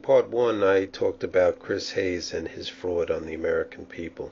In part one, I talked about Chris Hayes and his fraud on the American people.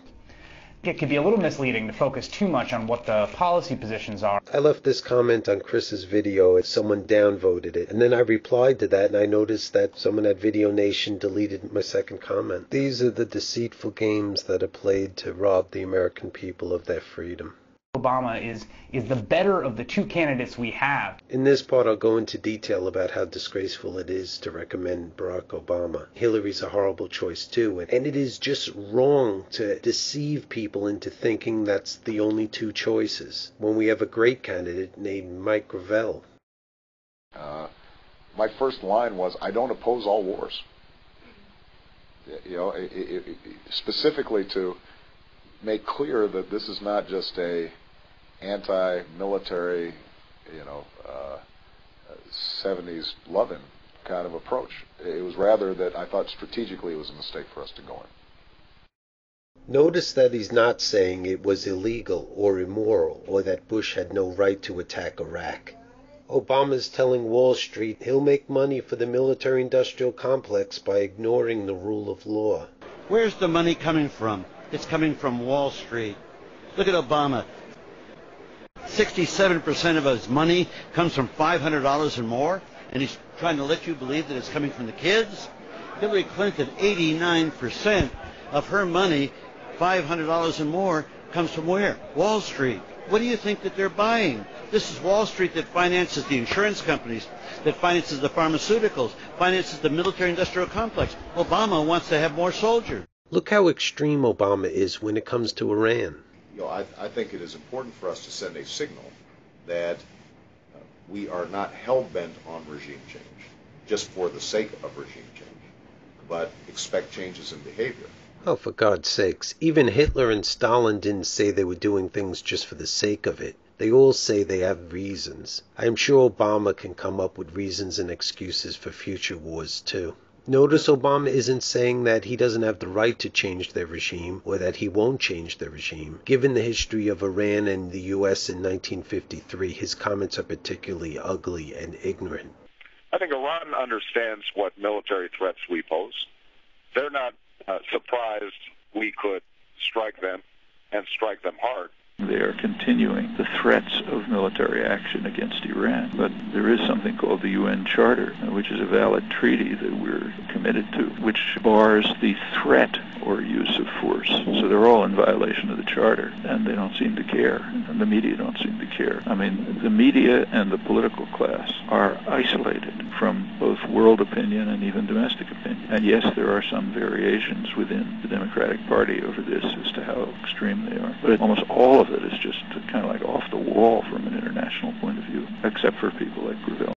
It could be a little misleading to focus too much on what the policy positions are. I left this comment on Chris's video as someone downvoted it, and then I replied to that, and I noticed that someone at Video Nation deleted my second comment. These are the deceitful games that are played to rob the American people of their freedom. Obama is the better of the two candidates we have. In this part, I'll go into detail about how disgraceful it is to recommend Barack Obama. Hillary's a horrible choice too, and it is just wrong to deceive people into thinking that's the only two choices, when we have a great candidate named Mike Gravel. My first line was, I don't oppose all wars. You know, specifically to make clear that this is not just a anti-military, 70s loving kind of approach. It was rather that I thought strategically it was a mistake for us to go in. Notice that he's not saying it was illegal or immoral or that Bush had no right to attack Iraq. Obama's telling Wall Street he'll make money for the military-industrial complex by ignoring the rule of law. Where's the money coming from? It's coming from Wall Street. Look at Obama. 67% of his money comes from $500 and more, and he's trying to let you believe that it's coming from the kids. Hillary Clinton, 89% of her money, $500 and more, comes from where? Wall Street. What do you think that they're buying? This is Wall Street that finances the insurance companies, that finances the pharmaceuticals, finances the military-industrial complex. Obama wants to have more soldiers. Look how extreme Obama is when it comes to Iran. I think it is important for us to send a signal that we are not hell-bent on regime change just for the sake of regime change, but expect changes in behavior. Oh, for God's sakes, even Hitler and Stalin didn't say they were doing things just for the sake of it. They all say they have reasons. I am sure Obama can come up with reasons and excuses for future wars, too. Notice Obama isn't saying that he doesn't have the right to change their regime or that he won't change their regime. Given the history of Iran and the U.S. in 1953, his comments are particularly ugly and ignorant. I think Iran understands what military threats we pose. They're not surprised we could strike them and strike them hard. They are continuing the threats of military action against Iran. But there is something called the UN Charter, which is a valid treaty that we're committed to, which bars the threat or use of force. So they're all in violation of the Charter, and they don't seem to care, and the media don't seem to care. I mean, the media and the political class are isolated from both world opinion and even domestic opinion. And yes, there are some variations within the Democratic Party over this as to how extreme they are. But almost all of it is just kind of like off the wall from an international point of view, except for people like Gravel.